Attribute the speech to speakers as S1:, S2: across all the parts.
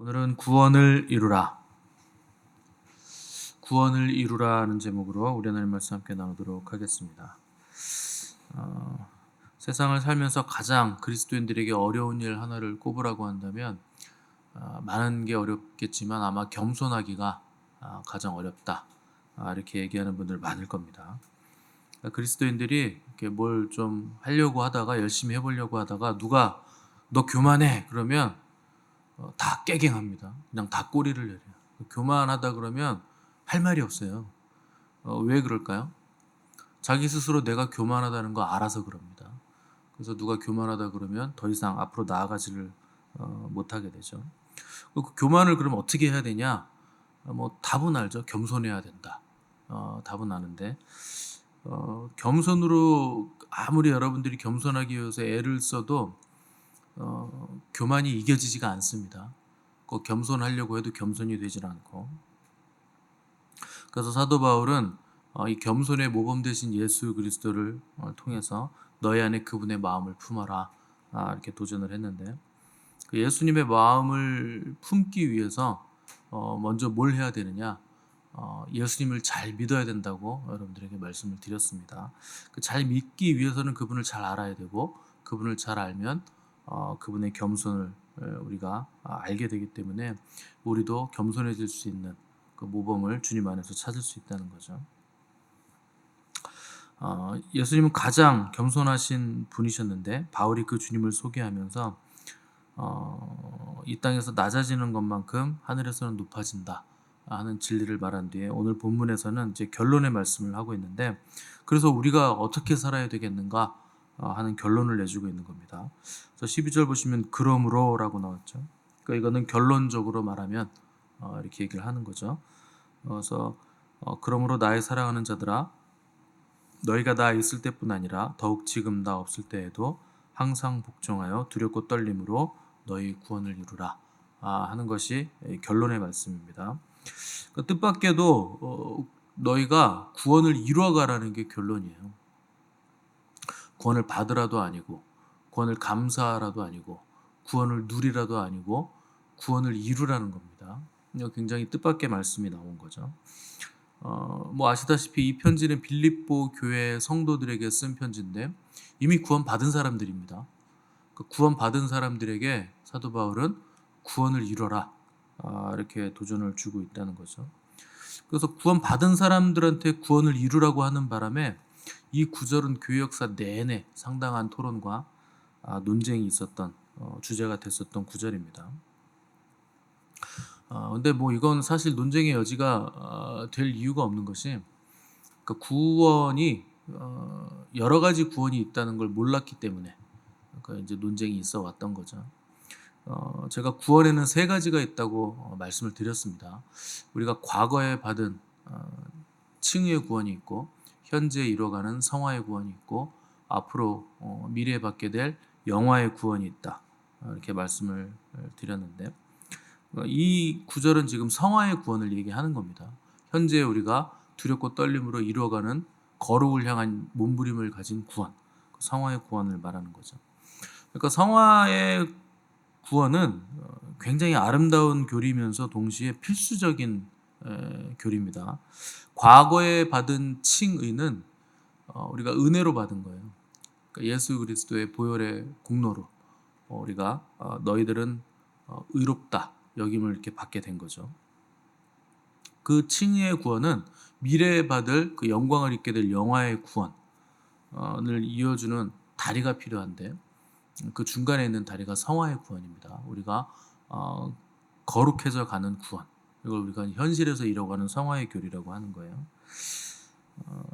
S1: 오늘은 구원을 이루라. 구원을 이루라는 제목으로 우리 하나님 말씀 함께 나누도록 하겠습니다. 세상을 살면서 가장 그리스도인들에게 어려운 일 하나를 꼽으라고 한다면 많은 게 어렵겠지만 아마 겸손하기가 가장 어렵다. 이렇게 얘기하는 분들 많을 겁니다. 그리스도인들이 이렇게 뭘 좀 하려고 하다가 열심히 해보려고 하다가 누가 너 교만해 그러면 다 깨갱합니다. 그냥 다 꼬리를 내려요. 교만하다 그러면 할 말이 없어요. 왜 그럴까요? 자기 스스로 내가 교만하다는 거 알아서 그럽니다. 그래서 누가 교만하다 그러면 더 이상 앞으로 나아가지를 못하게 되죠. 그 교만을 그럼 어떻게 해야 되냐? 뭐 답은 알죠. 겸손해야 된다. 답은 아는데 겸손으로 아무리 여러분들이 겸손하기 위해서 애를 써도 교만이 이겨지지가 않습니다. 꼭 겸손하려고 해도 겸손이 되질 않고. 그래서 사도 바울은 이 겸손의 모범 되신 예수 그리스도를 통해서 너희 안에 그분의 마음을 품어라 이렇게 도전을 했는데, 그 예수님의 마음을 품기 위해서 먼저 뭘 해야 되느냐? 예수님을 잘 믿어야 된다고 여러분들에게 말씀을 드렸습니다. 잘 믿기 위해서는 그분을 잘 알아야 되고, 그분을 잘 알면 그분의 겸손을 우리가 알게 되기 때문에 우리도 겸손해질 수 있는 그 모범을 주님 안에서 찾을 수 있다는 거죠. 예수님은 가장 겸손하신 분이셨는데 바울이 그 주님을 소개하면서 이 땅에서 낮아지는 것만큼 하늘에서는 높아진다 하는 진리를 말한 뒤에 오늘 본문에서는 이제 결론의 말씀을 하고 있는데, 그래서 우리가 어떻게 살아야 되겠는가 하는 결론을 내주고 있는 겁니다. 그래서 12절 보시면 그러므로라고 나왔죠. 그러니까 이거는 결론적으로 말하면 이렇게 얘기를 하는 거죠. 그래서 그러므로 나의 사랑하는 자들아, 너희가 나 있을 때뿐 아니라 더욱 지금 나 없을 때에도 항상 복종하여 두렵고 떨림으로 너희 구원을 이루라 하는 것이 결론의 말씀입니다. 그 뜻밖에도 너희가 구원을 이루어가라는 게 결론이에요. 구원을 받으라도 아니고, 구원을 감사하라도 아니고, 구원을 누리라도 아니고, 구원을 이루라는 겁니다. 굉장히 뜻밖의 말씀이 나온 거죠. 뭐 아시다시피 이 편지는 빌립보 교회 성도들에게 쓴 편지인데 이미 구원 받은 사람들입니다. 그 구원 받은 사람들에게 사도 바울은 구원을 이뤄라 이렇게 도전을 주고 있다는 거죠. 그래서 구원 받은 사람들한테 구원을 이루라고 하는 바람에 이 구절은 교회 역사 내내 상당한 토론과 논쟁이 있었던 주제가 됐었던 구절입니다. 근데 뭐 이건 사실 논쟁의 여지가 될 이유가 없는 것이, 그 구원이 여러 가지 구원이 있다는 걸 몰랐기 때문에 그 이제 논쟁이 있어 왔던 거죠. 제가 구원에는 세 가지가 있다고 말씀을 드렸습니다. 우리가 과거에 받은 칭의의 구원이 있고, 현재 이뤄가는 성화의 구원이 있고, 앞으로 미래에 받게 될 영화의 구원이 있다 이렇게 말씀을 드렸는데, 이 구절은 지금 성화의 구원을 얘기하는 겁니다. 현재 우리가 두렵고 떨림으로 이루어가는 거룩을 향한 몸부림을 가진 구원, 성화의 구원을 말하는 거죠. 그러니까 성화의 구원은 굉장히 아름다운 교리면서 동시에 필수적인 교리입니다. 과거에 받은 칭의는 우리가 은혜로 받은 거예요. 그러니까 예수 그리스도의 보혈의 공로로 우리가 너희들은 의롭다 여김을 이렇게 받게 된 거죠. 그 칭의의 구원은 미래에 받을 그 영광을 입게 될 영화의 구원을 이어주는 다리가 필요한데, 그 중간에 있는 다리가 성화의 구원입니다. 우리가 거룩해져 가는 구원, 이걸 우리가 현실에서 이뤄가는 성화의 교리라고 하는 거예요.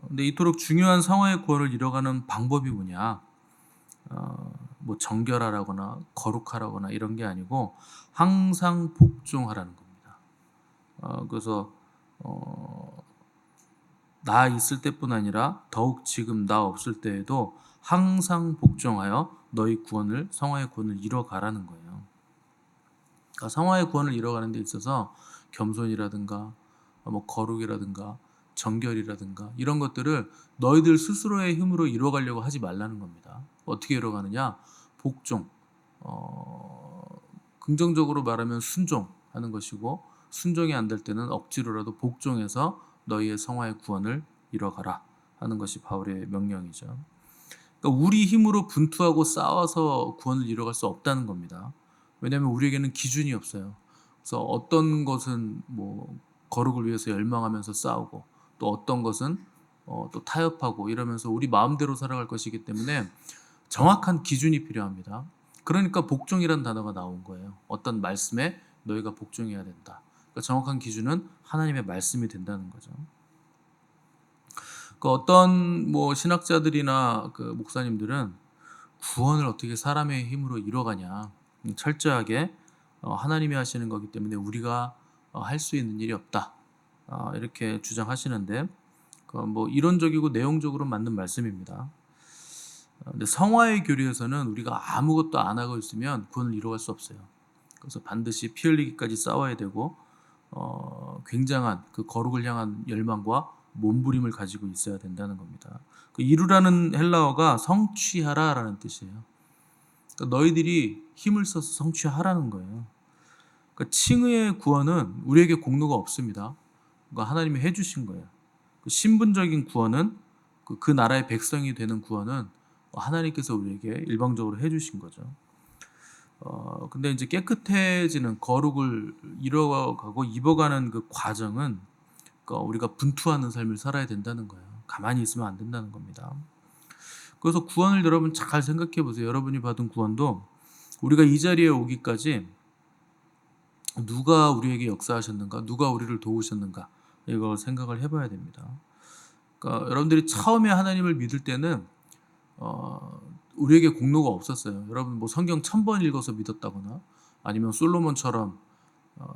S1: 근데 이토록 중요한 성화의 구원을 이뤄가는 방법이 뭐냐? 뭐 정결하라거나 거룩하라거나 이런 게 아니고 항상 복종하라는 겁니다. 그래서 나 있을 때뿐 아니라 더욱 지금 나 없을 때에도 항상 복종하여 너희 구원을, 성화의 구원을 이뤄가라는 거예요. 그러니까 성화의 구원을 이뤄가는 데 있어서 겸손이라든가 뭐 거룩이라든가 정결이라든가 이런 것들을 너희들 스스로의 힘으로 이뤄가려고 하지 말라는 겁니다. 어떻게 이뤄가느냐? 복종, 긍정적으로 말하면 순종하는 것이고, 순종이 안 될 때는 억지로라도 복종해서 너희의 성화의 구원을 이뤄가라 하는 것이 바울의 명령이죠. 그러니까 우리 힘으로 분투하고 싸워서 구원을 이뤄갈 수 없다는 겁니다. 왜냐하면 우리에게는 기준이 없어요. 그래서 어떤 것은 뭐 거룩을 위해서 열망하면서 싸우고, 또 어떤 것은 또 타협하고 이러면서 우리 마음대로 살아갈 것이기 때문에 정확한 기준이 필요합니다. 그러니까 복종이란 단어가 나온 거예요. 어떤 말씀에 너희가 복종해야 된다. 그러니까 정확한 기준은 하나님의 말씀이 된다는 거죠. 그 어떤 뭐 신학자들이나 그 목사님들은 구원을 어떻게 사람의 힘으로 이뤄가냐, 철저하게 하나님이 하시는 거기 때문에 우리가 할 수 있는 일이 없다, 이렇게 주장하시는데, 뭐 이론적이고 내용적으로 맞는 말씀입니다. 근데 성화의 교리에서는 우리가 아무것도 안 하고 있으면 구원을 이뤄갈 수 없어요. 그래서 반드시 피 흘리기까지 싸워야 되고, 굉장한 그 거룩을 향한 열망과 몸부림을 가지고 있어야 된다는 겁니다. 그 이루라는 헬라어가 성취하라라는 뜻이에요. 그러니까 너희들이 힘을 써서 성취하라는 거예요. 그러니까 칭의의 구원은 우리에게 공로가 없습니다. 그러니까 하나님이 해주신 거예요. 그 신분적인 구원은 그 나라의 백성이 되는 구원은 하나님께서 우리에게 일방적으로 해주신 거죠. 근데 이제 깨끗해지는 거룩을 이뤄가고 입어가는 그 과정은, 그러니까 우리가 분투하는 삶을 살아야 된다는 거예요. 가만히 있으면 안 된다는 겁니다. 그래서 구원을 여러분 잘 생각해 보세요. 여러분이 받은 구원도 우리가 이 자리에 오기까지 누가 우리에게 역사하셨는가, 누가 우리를 도우셨는가, 이걸 생각을 해봐야 됩니다. 그러니까 여러분들이 처음에 하나님을 믿을 때는 우리에게 공로가 없었어요. 여러분 뭐 성경 1000번 읽어서 믿었다거나, 아니면 솔로몬처럼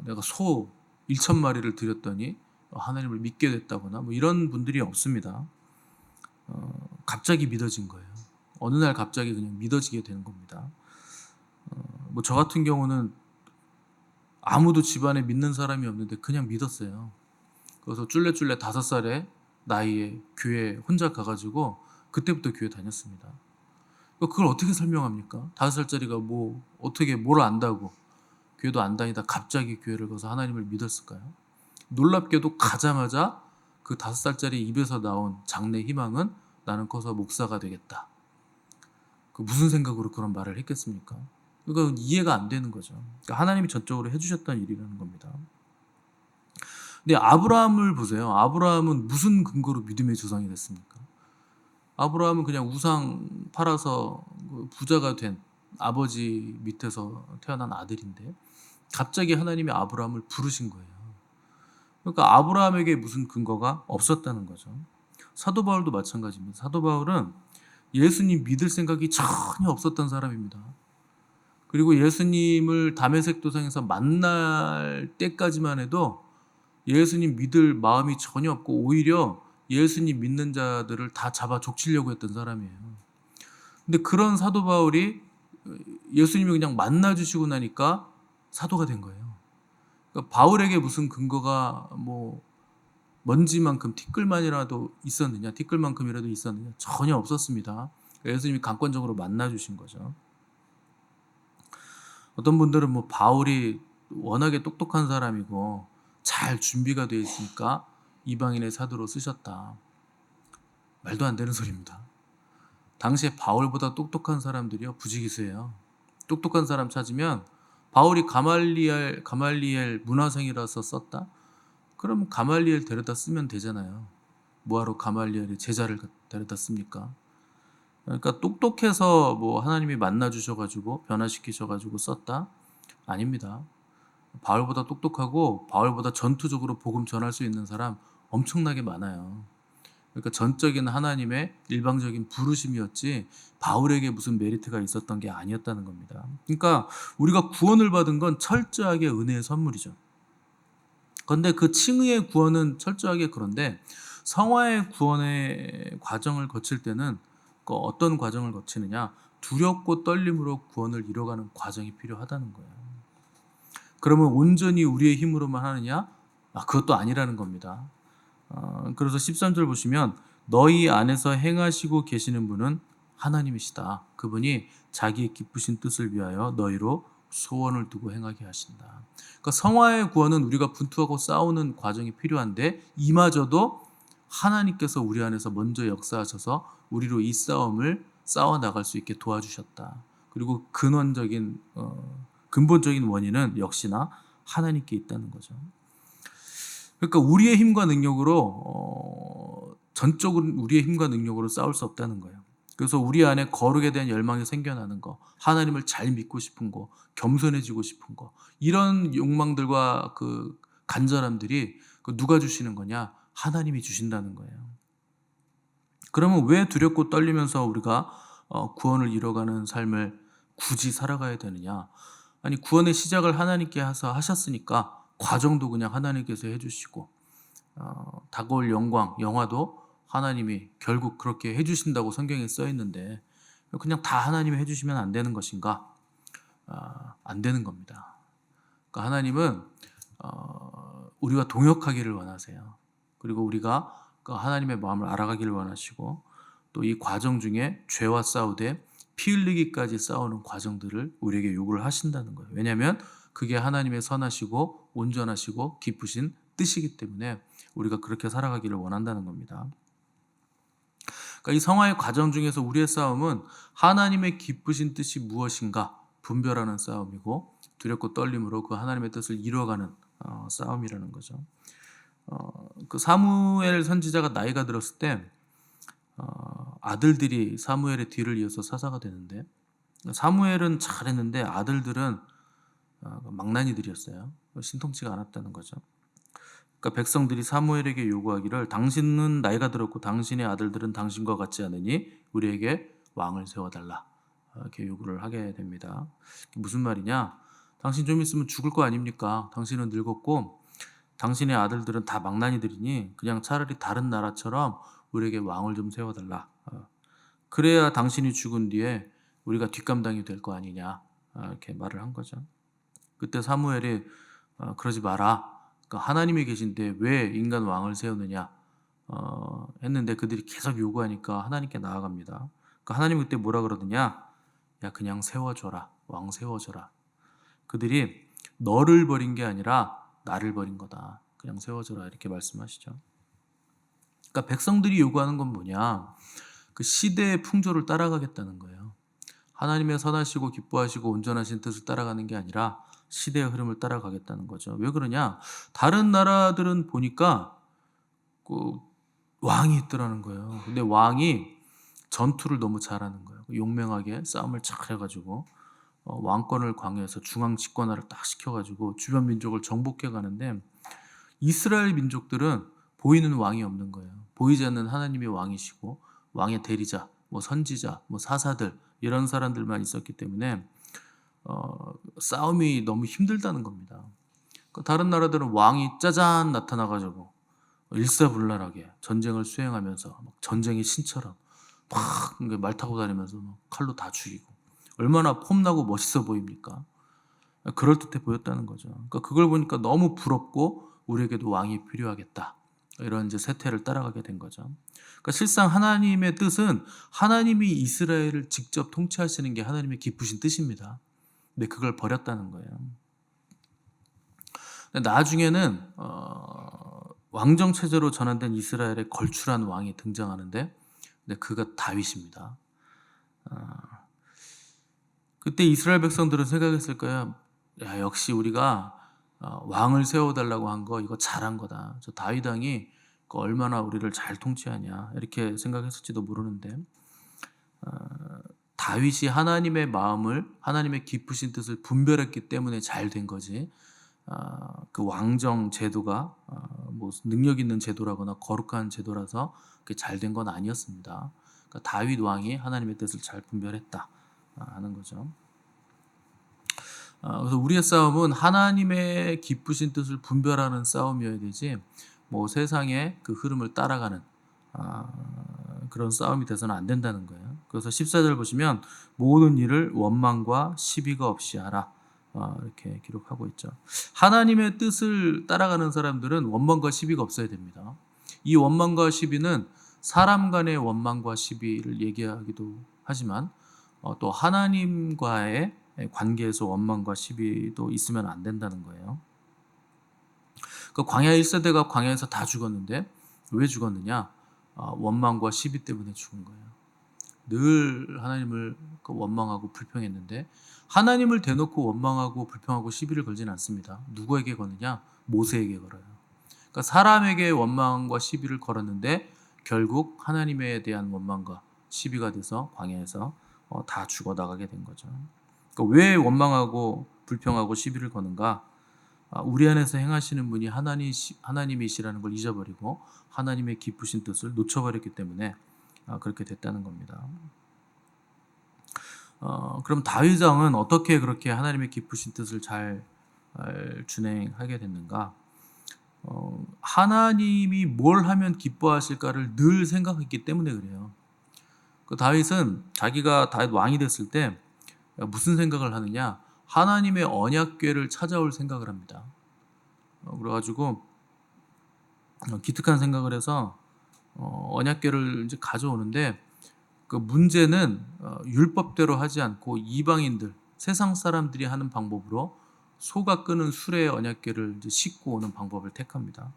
S1: 내가 소 1000마리를 드렸더니 하나님을 믿게 됐다거나, 뭐 이런 분들이 없습니다. 갑자기 믿어진 거예요. 어느 날 갑자기 그냥 믿어지게 되는 겁니다. 뭐 저 같은 경우는 아무도 집안에 믿는 사람이 없는데 그냥 믿었어요. 그래서 쫄래쫄래 5살의 나이에 교회 혼자 가가지고 그때부터 교회 다녔습니다. 그걸 어떻게 설명합니까? 5살짜리가 뭐 어떻게 뭘 안다고 교회도 안 다니다 갑자기 교회를 가서 하나님을 믿었을까요? 놀랍게도 가자마자 그 5살짜리 입에서 나온 장래 희망은 나는 커서 목사가 되겠다. 그 무슨 생각으로 그런 말을 했겠습니까? 그러니까 이해가 안 되는 거죠. 그러니까 하나님이 전적으로 해주셨던 일이라는 겁니다. 근데 아브라함을 보세요. 아브라함은 무슨 근거로 믿음의 조상이 됐습니까? 아브라함은 그냥 우상 팔아서 부자가 된 아버지 밑에서 태어난 아들인데 갑자기 하나님이 아브라함을 부르신 거예요. 그러니까 아브라함에게 무슨 근거가 없었다는 거죠. 사도 바울도 마찬가지입니다. 사도 바울은 예수님 믿을 생각이 전혀 없었던 사람입니다. 그리고 예수님을 다메섹 도상에서 만날 때까지만 해도 예수님 믿을 마음이 전혀 없고, 오히려 예수님 믿는 자들을 다 잡아 족치려고 했던 사람이에요. 근데 그런 사도 바울이 예수님을 그냥 만나주시고 나니까 사도가 된 거예요. 그러니까 바울에게 무슨 근거가 뭐 먼지만큼 티끌만이라도 있었느냐, 티끌만큼이라도 있었느냐, 전혀 없었습니다. 그러니까 예수님이 강권적으로 만나주신 거죠. 어떤 분들은 뭐 바울이 워낙에 똑똑한 사람이고 잘 준비가 되어 있으니까 이방인의 사도로 쓰셨다. 말도 안 되는 소리입니다. 당시에 바울보다 똑똑한 사람들이요 부지기수예요. 똑똑한 사람 찾으면 바울이 가말리엘 문화생이라서 썼다? 그럼 가말리엘 데려다 쓰면 되잖아요. 뭐하러 가말리엘의 제자를 데려다 씁니까? 그러니까 똑똑해서 뭐 하나님이 만나주셔가지고 변화시키셔가지고 썼다? 아닙니다. 바울보다 똑똑하고 바울보다 전투적으로 복음 전할 수 있는 사람 엄청나게 많아요. 그러니까 전적인 하나님의 일방적인 부르심이었지 바울에게 무슨 메리트가 있었던 게 아니었다는 겁니다. 그러니까 우리가 구원을 받은 건 철저하게 은혜의 선물이죠. 그런데 그 칭의의 구원은 철저하게 그런데 성화의 구원의 과정을 거칠 때는 어떤 과정을 거치느냐, 두렵고 떨림으로 구원을 이뤄가는 과정이 필요하다는 거예요. 그러면 온전히 우리의 힘으로만 하느냐? 그것도 아니라는 겁니다. 그래서 13절 보시면 너희 안에서 행하시고 계시는 분은 하나님이시다. 그분이 자기의 기쁘신 뜻을 위하여 너희로 소원을 두고 행하게 하신다. 그러니까 성화의 구원은 우리가 분투하고 싸우는 과정이 필요한데 이마저도 하나님께서 우리 안에서 먼저 역사하셔서 우리로 이 싸움을 싸워 나갈 수 있게 도와주셨다. 그리고 근본적인 원인은 역시나 하나님께 있다는 거죠. 그러니까 우리의 힘과 능력으로 전적으로 우리의 힘과 능력으로 싸울 수 없다는 거예요. 그래서 우리 안에 거룩에 대한 열망이 생겨나는 거, 하나님을 잘 믿고 싶은 거, 겸손해지고 싶은 거, 이런 욕망들과 그 간절함들이 누가 주시는 거냐? 하나님이 주신다는 거예요. 그러면 왜 두렵고 떨리면서 우리가 구원을 이뤄가는 삶을 굳이 살아가야 되느냐? 아니, 구원의 시작을 하나님께 하셨으니까 과정도 그냥 하나님께서 해주시고 다가올 영화도 하나님이 결국 그렇게 해주신다고 성경에 써 있는데 그냥 다 하나님이 해주시면 안 되는 것인가? 안 되는 겁니다. 그러니까 하나님은 우리가 동역하기를 원하세요. 그리고 우리가 그 하나님의 마음을 알아가기를 원하시고 또 이 과정 중에 죄와 싸우되 피 흘리기까지 싸우는 과정들을 우리에게 요구를 하신다는 거예요. 왜냐하면 그게 하나님의 선하시고 온전하시고 기쁘신 뜻이기 때문에 우리가 그렇게 살아가기를 원한다는 겁니다. 그러니까 이 성화의 과정 중에서 우리의 싸움은 하나님의 기쁘신 뜻이 무엇인가 분별하는 싸움이고 두렵고 떨림으로 그 하나님의 뜻을 이루어가는 싸움이라는 거죠. 그 사무엘 선지자가 나이가 들었을 때 아들들이 사무엘의 뒤를 이어서 사사가 되는데 사무엘은 잘했는데 아들들은 망나니들이었어요. 신통치가 않았다는 거죠. 그러니까 백성들이 사무엘에게 요구하기를 당신은 나이가 들었고 당신의 아들들은 당신과 같지 않으니 우리에게 왕을 세워달라 이렇게 요구를 하게 됩니다. 무슨 말이냐? 당신 좀 있으면 죽을 거 아닙니까? 당신은 늙었고 당신의 아들들은 다 망나니들이니 그냥 차라리 다른 나라처럼 우리에게 왕을 좀 세워달라. 그래야 당신이 죽은 뒤에 우리가 뒷감당이 될 거 아니냐 이렇게 말을 한 거죠. 그때 사무엘이 그러지 마라. 그러니까 하나님이 계신데 왜 인간 왕을 세우느냐 했는데 그들이 계속 요구하니까 하나님께 나아갑니다. 그러니까 하나님 그때 뭐라 그러느냐? 야 그냥 세워줘라. 왕 세워줘라. 그들이 너를 버린 게 아니라 나를 버린 거다. 그냥 세워줘라 이렇게 말씀하시죠. 그러니까 백성들이 요구하는 건 뭐냐? 그 시대의 풍조를 따라가겠다는 거예요. 하나님의 선하시고 기뻐하시고 온전하신 뜻을 따라가는 게 아니라 시대의 흐름을 따라가겠다는 거죠. 왜 그러냐? 다른 나라들은 보니까 그 왕이 있더라는 거예요. 근데 왕이 전투를 너무 잘하는 거예요. 용맹하게 싸움을 잘 해가지고 왕권을 강요해서 중앙 집권화를 딱 시켜가지고 주변 민족을 정복해 가는데 이스라엘 민족들은 보이는 왕이 없는 거예요. 보이지 않는 하나님이 왕이시고 왕의 대리자, 뭐 선지자, 뭐 사사들 이런 사람들만 있었기 때문에 싸움이 너무 힘들다는 겁니다. 그러니까 다른 나라들은 왕이 짜잔 나타나가지고 일사불란하게 전쟁을 수행하면서 막 전쟁의 신처럼 막 말 타고 다니면서 칼로 다 죽이고 얼마나 폼나고 멋있어 보입니까? 그럴듯해 보였다는 거죠. 그러니까 그걸 보니까 너무 부럽고 우리에게도 왕이 필요하겠다. 이런 이제 세태를 따라가게 된 거죠. 그러니까 실상 하나님의 뜻은 하나님이 이스라엘을 직접 통치하시는 게 하나님의 기쁘신 뜻입니다. 근데 그걸 버렸다는 거예요. 나중에는 왕정 체제로 전환된 이스라엘에 걸출한 왕이 등장하는데 그가 다윗입니다. 그때 이스라엘 백성들은 생각했을 거예요. 야, 역시 우리가 왕을 세워달라고 한 거 이거 잘한 거다. 저 다윗 왕이 얼마나 우리를 잘 통치하냐 이렇게 생각했을지도 모르는데 다윗이 하나님의 마음을 하나님의 기쁘신 뜻을 분별했기 때문에 잘 된 거지. 그 왕정 제도가 뭐 능력 있는 제도라거나 거룩한 제도라서 그게 잘 된 건 아니었습니다. 그러니까 다윗 왕이 하나님의 뜻을 잘 분별했다 하는 거죠. 그래서 우리의 싸움은 하나님의 기쁘신 뜻을 분별하는 싸움이어야 되지 뭐 세상의 그 흐름을 따라가는 그런 싸움이 돼서는 안 된다는 거예요. 그래서 14절 보시면 모든 일을 원망과 시비가 없이 하라 이렇게 기록하고 있죠. 하나님의 뜻을 따라가는 사람들은 원망과 시비가 없어야 됩니다. 이 원망과 시비는 사람 간의 원망과 시비를 얘기하기도 하지만 또 하나님과의 관계에서 원망과 시비도 있으면 안 된다는 거예요. 그 광야 1세대가 광야에서 다 죽었는데 왜 죽었느냐? 원망과 시비 때문에 죽은 거예요. 늘 하나님을 원망하고 불평했는데 하나님을 대놓고 원망하고 불평하고 시비를 걸지는 않습니다. 누구에게 거느냐? 모세에게 걸어요. 그러니까 사람에게 원망과 시비를 걸었는데 결국 하나님에 대한 원망과 시비가 돼서 광야에서 다 죽어나가게 된 거죠. 그러니까 왜 원망하고 불평하고 시비를 거는가? 우리 안에서 행하시는 분이 하나님이시라는 걸 잊어버리고 하나님의 기쁘신 뜻을 놓쳐버렸기 때문에 그렇게 됐다는 겁니다. 그럼 다윗 왕은 어떻게 그렇게 하나님의 기쁘신 뜻을 잘 준행하게 됐는가? 하나님이 뭘 하면 기뻐하실까를 늘 생각했기 때문에 그래요. 그 다윗은 자기가 다윗 왕이 됐을 때 무슨 생각을 하느냐? 하나님의 언약궤를 찾아올 생각을 합니다. 그래가지고 기특한 생각을 해서 언약궤를 이제 가져오는데 그 문제는 율법대로 하지 않고 이방인들, 세상 사람들이 하는 방법으로 소가 끄는 수레의 언약궤를 이제 싣고 오는 방법을 택합니다.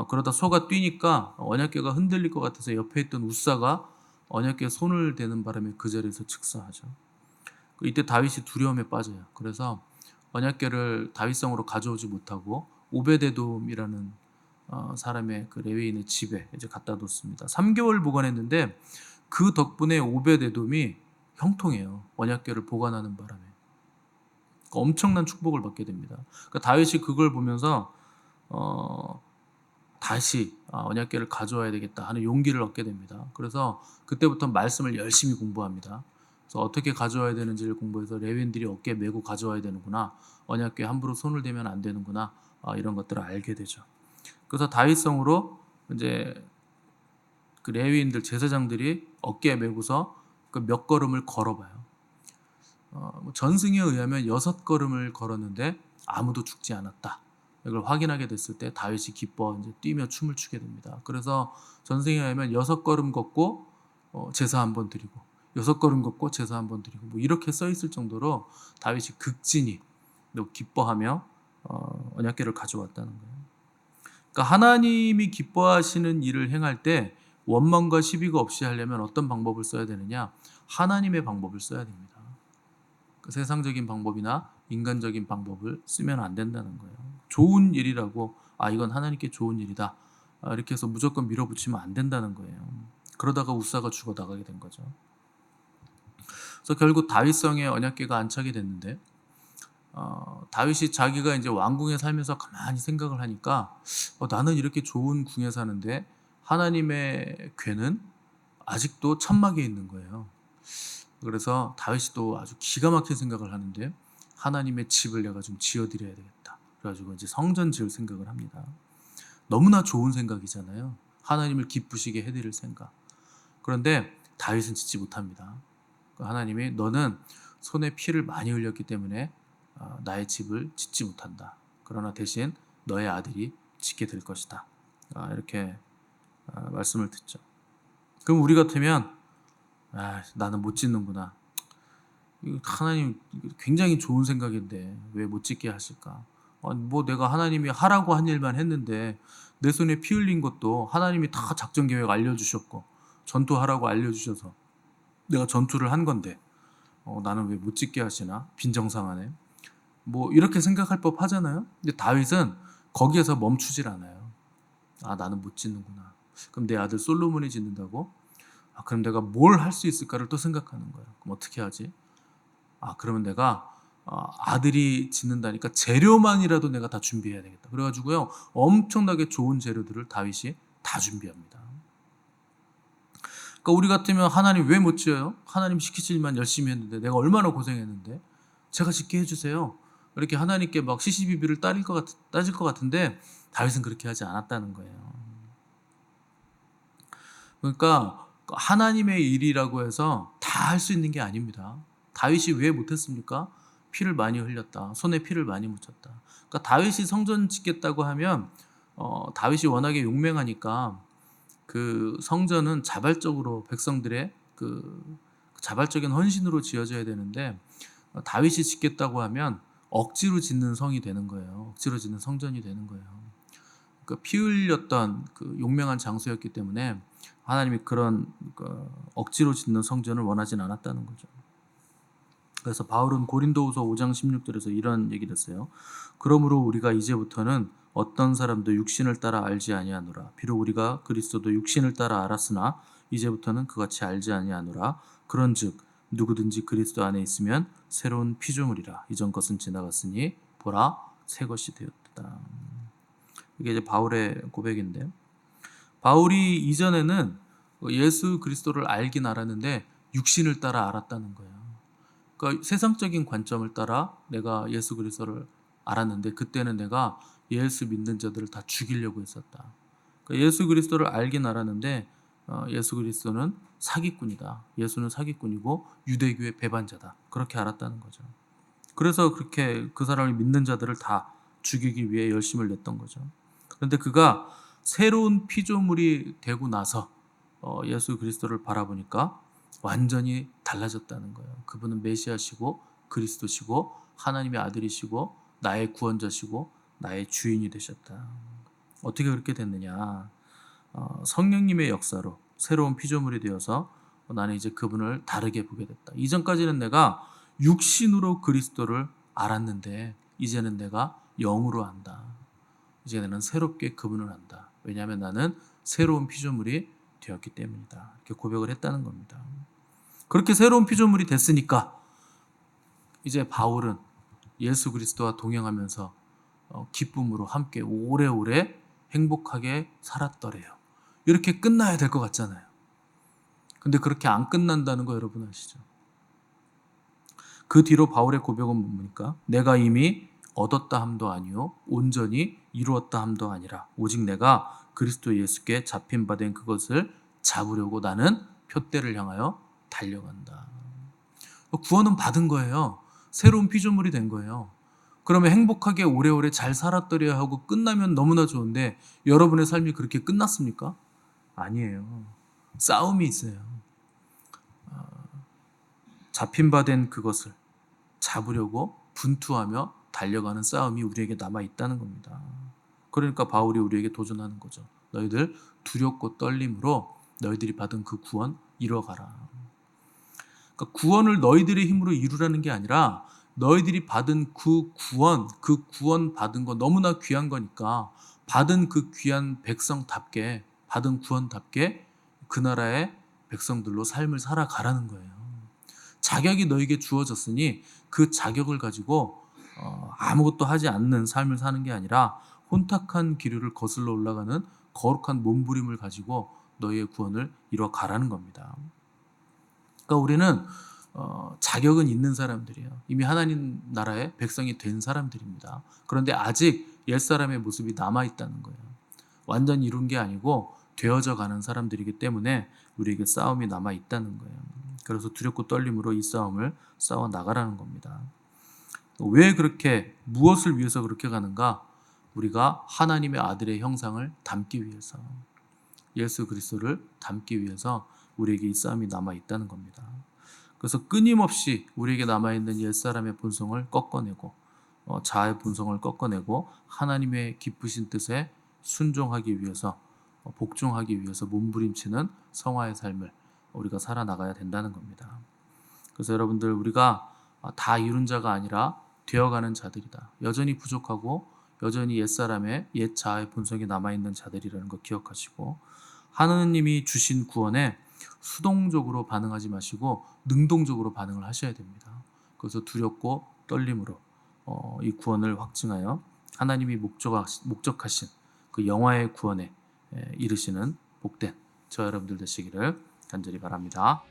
S1: 그러다 소가 뛰니까 언약궤가 흔들릴 것 같아서 옆에 있던 우사가 언약궤에 손을 대는 바람에 그 자리에서 즉사하죠. 이때 다윗이 두려움에 빠져요. 그래서 언약궤를 다윗성으로 가져오지 못하고 오베데돔이라는 사람의 그 레위인의 집에 이제 갖다 뒀습니다. 3개월 보관했는데 그 덕분에 오베데돔이 형통해요. 언약궤를 보관하는 바람에. 그러니까 엄청난 축복을 받게 됩니다. 그러니까 다윗이 그걸 보면서 다시 언약궤를 가져와야 되겠다 하는 용기를 얻게 됩니다. 그래서 그때부터 말씀을 열심히 공부합니다. 그래서 어떻게 가져와야 되는지를 공부해서 레위인들이 어깨에 메고 가져와야 되는구나. 언약궤에 함부로 손을 대면 안 되는구나. 이런 것들을 알게 되죠. 그래서 다윗성으로 이제 그 레위인들 제사장들이 어깨에 메고서 그 몇 걸음을 걸어봐요. 전승에 의하면 6걸음을 걸었는데 아무도 죽지 않았다. 이걸 확인하게 됐을 때 다윗이 기뻐 이제 뛰며 춤을 추게 됩니다. 그래서 전승에 의하면 6걸음 걷고 제사 한번 드리고 6걸음 걷고 제사 한번 드리고 뭐 이렇게 써 있을 정도로 다윗이 극진히 기뻐하며 언약궤를 가져왔다는 거예요. 그러니까 하나님이 기뻐하시는 일을 행할 때 원망과 시비가 없이 하려면 어떤 방법을 써야 되느냐? 하나님의 방법을 써야 됩니다. 그 세상적인 방법이나 인간적인 방법을 쓰면 안 된다는 거예요. 좋은 일이라고 이건 하나님께 좋은 일이다 이렇게 해서 무조건 밀어붙이면 안 된다는 거예요. 그러다가 우사가 죽어 나가게 된 거죠. 그래서 결국 다윗성에 언약궤가 안착이 됐는데 다윗이 자기가 이제 왕궁에 살면서 가만히 생각을 하니까 나는 이렇게 좋은 궁에 사는데 하나님의 궤는 아직도 천막에 있는 거예요. 그래서 다윗이 또 아주 기가 막힌 생각을 하는데 하나님의 집을 내가 좀 지어드려야 되겠다. 그래가지고 이제 성전 지을 생각을 합니다. 너무나 좋은 생각이잖아요. 하나님을 기쁘시게 해드릴 생각. 그런데 다윗은 짓지 못합니다. 하나님이 너는 손에 피를 많이 흘렸기 때문에 나의 집을 짓지 못한다. 그러나 대신 너의 아들이 짓게 될 것이다. 이렇게 말씀을 듣죠. 그럼 우리 같으면 나는 못 짓는구나. 하나님 굉장히 좋은 생각인데 왜 못 짓게 하실까? 뭐 내가 하나님이 하라고 한 일만 했는데 내 손에 피 흘린 것도 하나님이 다 작전 계획 알려주셨고 전투하라고 알려주셔서 내가 전투를 한 건데 나는 왜 못 짓게 하시나? 빈정상하네. 뭐 이렇게 생각할 법 하잖아요. 근데 다윗은 거기에서 멈추질 않아요. 나는 못 짓는구나. 그럼 내 아들 솔로몬이 짓는다고? 그럼 내가 뭘 할 수 있을까를 또 생각하는 거예요. 그럼 어떻게 하지? 그러면 내가 아들이 짓는다니까 재료만이라도 내가 다 준비해야 되겠다. 그래가지고요 엄청나게 좋은 재료들을 다윗이 다 준비합니다. 그러니까 우리 같으면 하나님 왜 못 지어요? 하나님 시키실 일만 열심히 했는데 내가 얼마나 고생했는데 제가 짓게 해주세요. 이렇게 하나님께 막 시시비비를 따질 것 같은데 다윗은 그렇게 하지 않았다는 거예요. 그러니까 하나님의 일이라고 해서 다 할 수 있는 게 아닙니다. 다윗이 왜 못했습니까? 피를 많이 흘렸다. 손에 피를 많이 묻혔다. 그러니까 다윗이 성전 짓겠다고 하면 다윗이 워낙에 용맹하니까 그 성전은 자발적으로 백성들의 그 자발적인 헌신으로 지어져야 되는데 다윗이 짓겠다고 하면 억지로 짓는 성이 되는 거예요. 억지로 짓는 성전이 되는 거예요. 피 흘렸던 그 용맹한 장소였기 때문에 하나님이 그런 억지로 짓는 성전을 원하진 않았다는 거죠. 그래서 바울은 고린도후서 5장 16절에서 이런 얘기를 했어요. 그러므로 우리가 이제부터는 어떤 사람도 육신을 따라 알지 아니하노라. 비록 우리가 그리스도도 육신을 따라 알았으나 이제부터는 그같이 알지 아니하노라. 그런즉 누구든지 그리스도 안에 있으면 새로운 피조물이라. 이전 것은 지나갔으니 보라 새 것이 되었다. 이게 이제 바울의 고백인데, 바울이 이전에는 예수 그리스도를 알긴 알았는데 육신을 따라 알았다는 거예요. 그러니까 세상적인 관점을 따라 내가 예수 그리스도를 알았는데 그때는 내가 예수 믿는 자들을 다 죽이려고 했었다. 그러니까 예수 그리스도를 알긴 알았는데 예수 그리스도는 사기꾼이다. 예수는 사기꾼이고 유대교의 배반자다. 그렇게 알았다는 거죠. 그래서 그렇게 그 사람을 믿는 자들을 다 죽이기 위해 열심을 냈던 거죠. 그런데 그가 새로운 피조물이 되고 나서 예수 그리스도를 바라보니까 완전히 달라졌다는 거예요. 그분은 메시아시고 그리스도시고 하나님의 아들이시고 나의 구원자시고 나의 주인이 되셨다. 어떻게 그렇게 됐느냐? 성령님의 역사로 새로운 피조물이 되어서 나는 이제 그분을 다르게 보게 됐다. 이전까지는 내가 육신으로 그리스도를 알았는데 이제는 내가 영으로 안다. 이제 나는 새롭게 그분을 안다. 왜냐하면 나는 새로운 피조물이 되었기 때문이다. 이렇게 고백을 했다는 겁니다. 그렇게 새로운 피조물이 됐으니까 이제 바울은 예수 그리스도와 동행하면서 기쁨으로 함께 오래오래 행복하게 살았더래요. 이렇게 끝나야 될 것 같잖아요. 근데 그렇게 안 끝난다는 거 여러분 아시죠? 그 뒤로 바울의 고백은 뭡니까? 내가 이미 얻었다 함도 아니요 온전히 이루었다 함도 아니라 오직 내가 그리스도 예수께 잡힌 바 된 그것을 잡으려고 나는 표대를 향하여 달려간다. 구원은 받은 거예요. 새로운 피조물이 된 거예요. 그러면 행복하게 오래오래 잘 살았더래야 하고 끝나면 너무나 좋은데 여러분의 삶이 그렇게 끝났습니까? 아니에요. 싸움이 있어요. 잡힌 바 된 그것을 잡으려고 분투하며 달려가는 싸움이 우리에게 남아 있다는 겁니다. 그러니까 바울이 우리에게 도전하는 거죠. 너희들 두렵고 떨림으로 너희들이 받은 그 구원 이뤄가라. 그러니까 구원을 너희들의 힘으로 이루라는 게 아니라 너희들이 받은 그 구원 받은 거 너무나 귀한 거니까 받은 그 귀한 백성답게 받은 구원답게 그 나라의 백성들로 삶을 살아가라는 거예요. 자격이 너에게 주어졌으니 그 자격을 가지고 아무것도 하지 않는 삶을 사는 게 아니라 혼탁한 기류를 거슬러 올라가는 거룩한 몸부림을 가지고 너희의 구원을 이뤄 가라는 겁니다. 그러니까 우리는 자격은 있는 사람들이에요. 이미 하나님 나라의 백성이 된 사람들입니다. 그런데 아직 옛사람의 모습이 남아있다는 거예요. 완전히 이룬 게 아니고 되어져 가는 사람들이기 때문에 우리에게 싸움이 남아있다는 거예요. 그래서 두렵고 떨림으로 이 싸움을 싸워 나가라는 겁니다. 왜 그렇게 무엇을 위해서 그렇게 가는가? 우리가 하나님의 아들의 형상을 담기 위해서 예수 그리스도를 담기 위해서 우리에게 이 싸움이 남아있다는 겁니다. 그래서 끊임없이 우리에게 남아있는 옛사람의 본성을 꺾어내고 자아의 본성을 꺾어내고 하나님의 기쁘신 뜻에 순종하기 위해서 복종하기 위해서 몸부림치는 성화의 삶을 우리가 살아나가야 된다는 겁니다. 그래서 여러분들 우리가 다 이룬 자가 아니라 되어가는 자들이다. 여전히 부족하고 여전히 옛사람의 옛 자아의 본성이 남아있는 자들이라는 거 기억하시고 하느님이 주신 구원에 수동적으로 반응하지 마시고 능동적으로 반응을 하셔야 됩니다. 그래서 두렵고 떨림으로 이 구원을 확증하여 하나님이 목적하신 그 영화의 구원에 이르시는 복된 저 여러분들 되시기를 간절히 바랍니다.